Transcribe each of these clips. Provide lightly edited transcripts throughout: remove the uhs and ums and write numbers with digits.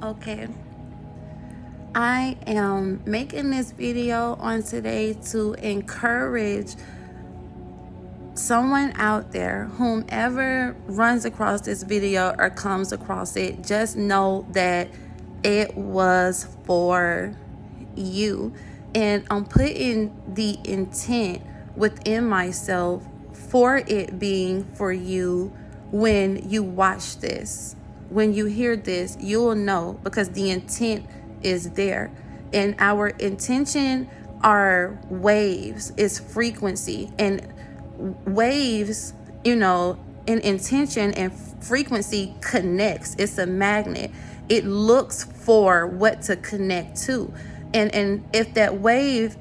Okay, I am making this video on today to encourage someone out there, whomever runs across this video or comes across it, just know that it was for you. And I'm putting the intent within myself for it being for you. When you watch this, when you hear this, you will know, because the intent is there. And our intention are waves, is frequency. And waves, in intention and frequency connects. It's a magnet. It looks for what to connect to. And if that wave,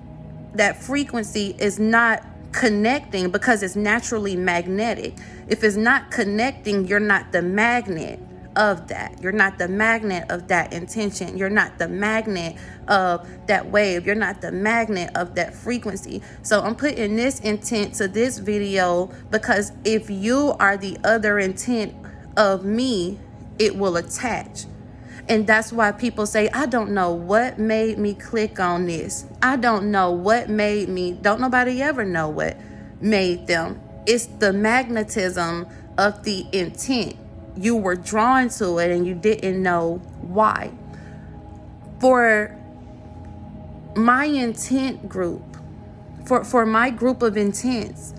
that frequency is not connecting, because it's naturally magnetic, if it's not connecting, you're not the magnet of that. You're not the magnet of that intention. You're not the magnet of that wave. You're not the magnet of that frequency. So I'm putting this intent to this video, because if you are the other intent of me, it will attach. And that's why people say, I don't know what made me click on this. I don't know what made me. Don't nobody ever know what made them. It's the magnetism of the intent. You were drawn to it and you didn't know why. For my intent group, for my group of intents,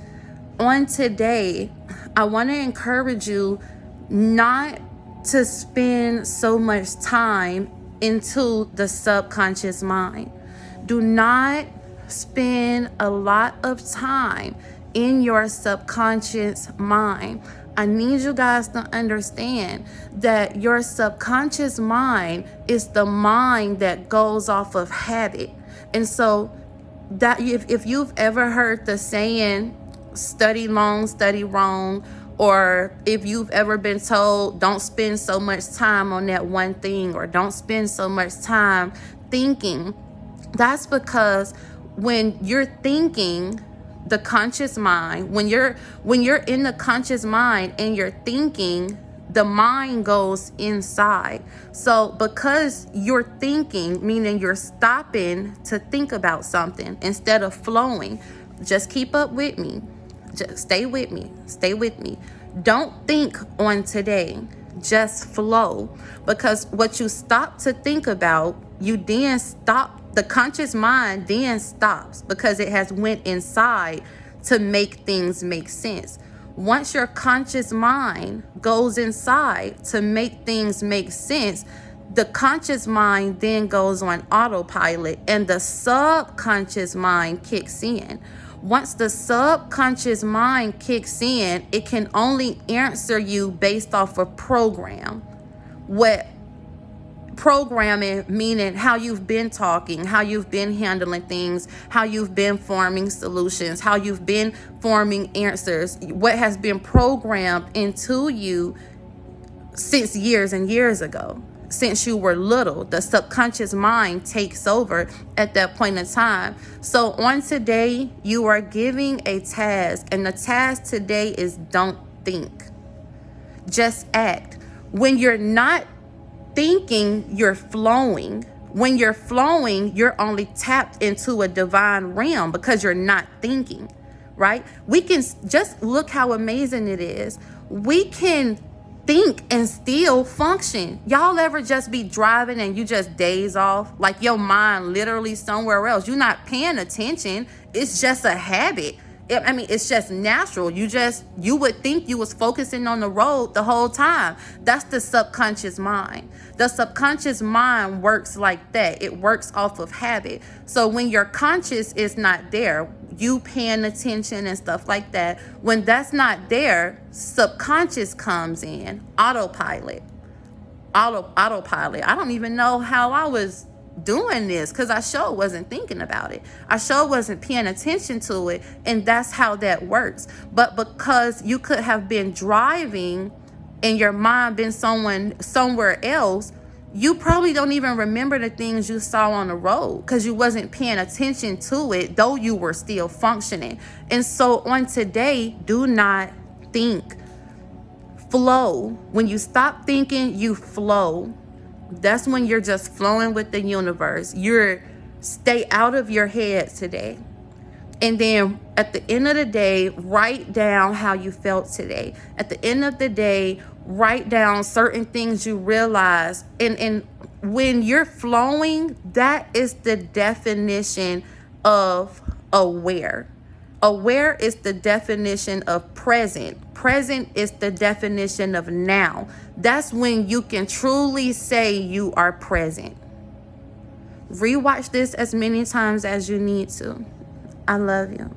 on today, I want to encourage you not to spend so much time into the subconscious mind. Do not spend a lot of time in your subconscious mind. I need you guys to understand that your subconscious mind is the mind that goes off of habit. And so that if you've ever heard the saying, study long, study wrong, or if you've ever been told, don't spend so much time on that one thing, or don't spend so much time thinking, that's because when you're thinking, the conscious mind, when you're in the conscious mind and you're thinking, the mind goes inside. So because you're thinking, meaning you're stopping to think about something instead of flowing. Just keep up with me. Just stay with me. Stay with me. Don't think on today. Just flow. Because what you stop to think about, you then stop. The conscious mind then stops, because it has went inside to make things make sense. Once your conscious mind goes inside to make things make sense, the conscious mind then goes on autopilot and the subconscious mind kicks in. Once the subconscious mind kicks in, it can only answer you based off of program. What programming, meaning how you've been talking, how you've been handling things, how you've been forming solutions, how you've been forming answers, what has been programmed into you since years and years ago. Since you were little, the subconscious mind takes over at that point in time. So on today, you are giving a task, and the task today is don't think. Just act. When you're not thinking, you're flowing. When you're flowing, you're only tapped into a divine realm because you're not thinking, right? We can just look how amazing it is. We can think and still function. Y'all ever just be driving and you just daze off? Like your mind literally somewhere else. You're not paying attention. It's just a habit. It's just natural. You would think you was focusing on the road the whole time. That's the subconscious mind. The subconscious mind works like that. It works off of habit. So when your conscious is not there, you paying attention and stuff like that, when that's not there, subconscious comes in, autopilot. I don't even know how I was doing this, because I sure wasn't thinking about it. I sure wasn't paying attention to it. And that's how that works. But because you could have been driving and your mind been somewhere else, you probably don't even remember the things you saw on the road, because you wasn't paying attention to it, though you were still functioning. And so on today, do not think. Flow. When you stop thinking, you flow. That's when you're just flowing with the universe. You're stay out of your head today. And then at the end of the day, write down how you felt today. At the end of the day, write down certain things you realize. And when you're flowing, that is the definition of aware. Aware is the definition of present. Present is the definition of now. That's when you can truly say you are present. Rewatch this as many times as you need to. I love you.